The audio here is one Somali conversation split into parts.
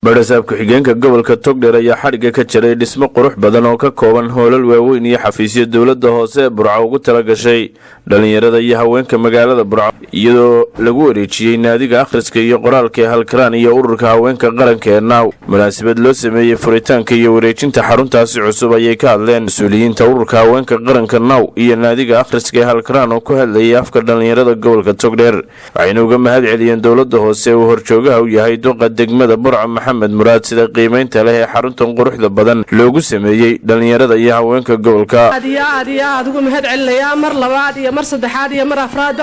barasaab ku-xigeenka gobolka Togdheer ayaa xadhiga ka jiray dhismo qurux badan oo ka kooban hoolal waaweyn iyo xafiisyo dawladda hoose ee Burco ugu tala gashay dhalinyarada iyo haweenka magaalada Burco iyadoo lagu wareejiyay naadiga akhriska iyo qoraalka ee Halkaraan iyo ururka haweenka qaranka ee Naaw. munaasabad loo sameeyay furitaanka iyo wareejinta xaruntaasi cusub ayay ka hadleen mas'uuliyiinta ururka haweenka qaranka Naaw iyo naadiga akhriska ee Halkaraan oo ku hadlayay afka dhalinyarada gobolka Togdheer. waxayna uga mahad celiyeen dawladda hoose oo horjoogaha u yahay duqa degmada Burco Maxamed Muraad sida qiimeynta leh ee xaruntan quruxda badan loogu sameeyay dhalinyarada iyo haweenka gobolka. aad ugu mahad celinayaa mar labaad iyo mar saddexaad iyo mar afraad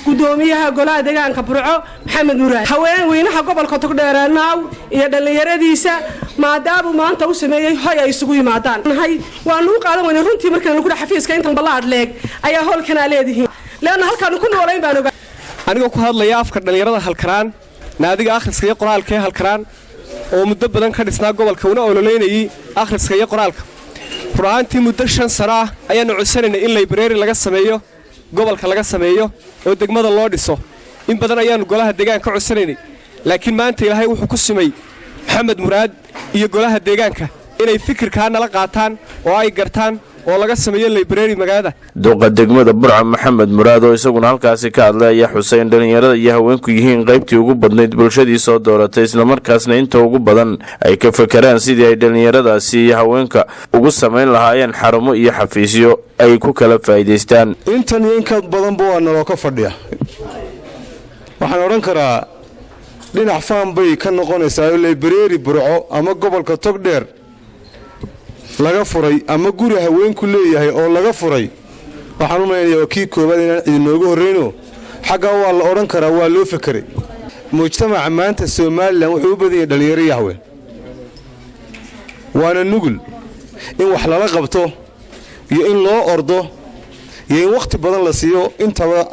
gudoomiyaha golaha deegaanka Burco Maxamed Muraad haween weynaha gobolka Togdheer Naaw iyo dhalinyaradiisa maadaama maanta uu sameeyay hoy ay isugu yimaadaan waan u qaadan weyn runtii markaan lagu xafiiska intan balaad leeg ayaa holkana leedihiin leena halkaan ku noolayn baan ogaa aniga ku hadlaya afka dhalinyarada Halkaraan naadiga akhriska iyo qoraalka ee Halkaraan oo muddo badan ka dhisnaa gobolka una ololeynayay akhriska iyo qoraalka quraantii muddo 5 sano ah ayaan codsanay in library laga sameeyo gobolka laga sameeyo oo degmada loo dhiso in badan ayaan golaha deegaanka ka codsanay laakiin maanta Ilaahay wuxuu ku simay Maxamed Muraad iyo golaha deegaanka inay fikirka nala qaataan oo ay gartaan oo laga sameeyo library magaalada. duqa degmada Burco Maxamed Muraad oo isaguna halkaasi ka hadlay Xuseen dhalinyarada iyo haweenku yihiin qaybtii ugu badnayd bulshadii soo dooratay isla markaasna inta ugu badan ay ka fakaraan sidii ay dhalinyaradaasi iyo haweenka ugu sameyn lahaayeen xarumo iyo xafiisyo ay ku kala faa'iideystaan. intan in ka badan buu naloo ka fadhiya waxaan oran karaa dhinac faan bay ka noqonaysaa library Burco ama gobolka Togdheer laga furay ama guri haweenku leeyahay oo laga furay waxaan u maleeyahay kii koobaad inaan idinoogu horeyno xaga waa la oran karaa waa loo fakaray mujtamaca maanta Soomaaliland wuxuu u badan yahay dhalinyaro iyo haween waana nugul in wax lala qabto iyo in loo ordo iyo in waqti badan la siiyo intaba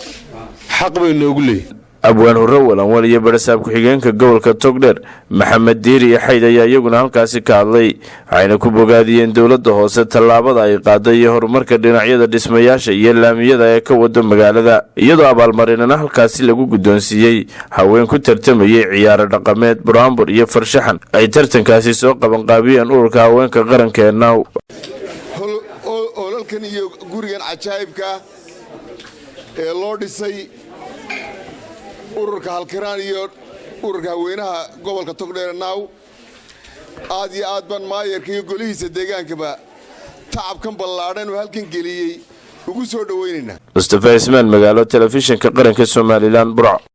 xaq bay noogu leeyahay. abwaan hurrawalan waliye barasaab ku-xigeenka gobolka Togdheer Maxamed Diiri Xayd ayaa iyaguna halkaasi ka hadlay waxayna ku bogaadiyeen dawladda hoose tallaabada ay qaaday iyo horumarka dhinacyada dhismayaasha iyo laamiyada ee ka wada magaalada iyadoo abaalmarinana halkaasi lagu guddoonsiiyey haween ku tartamayay ciyaaro dhaqameed buraanbur iyo farshaxan ay tartankaasi soo qaban qaabiyeen ururka haweenka qaranka ee Naaw. hoolalkan iyo gurigan cajaa'ibka ee loo dhisay ururka Halkaraan iyo ururka haweenaha gobolka Togdheer Naaw aad iyo aad ban maayarka iyo golihiisa deegaankaba tacabkan ballaaran oo halkan geliyay ugu soo dhaweynayna. Mustafa Ismaan magaalo telefishinka qaranka Soomaaliland Burco.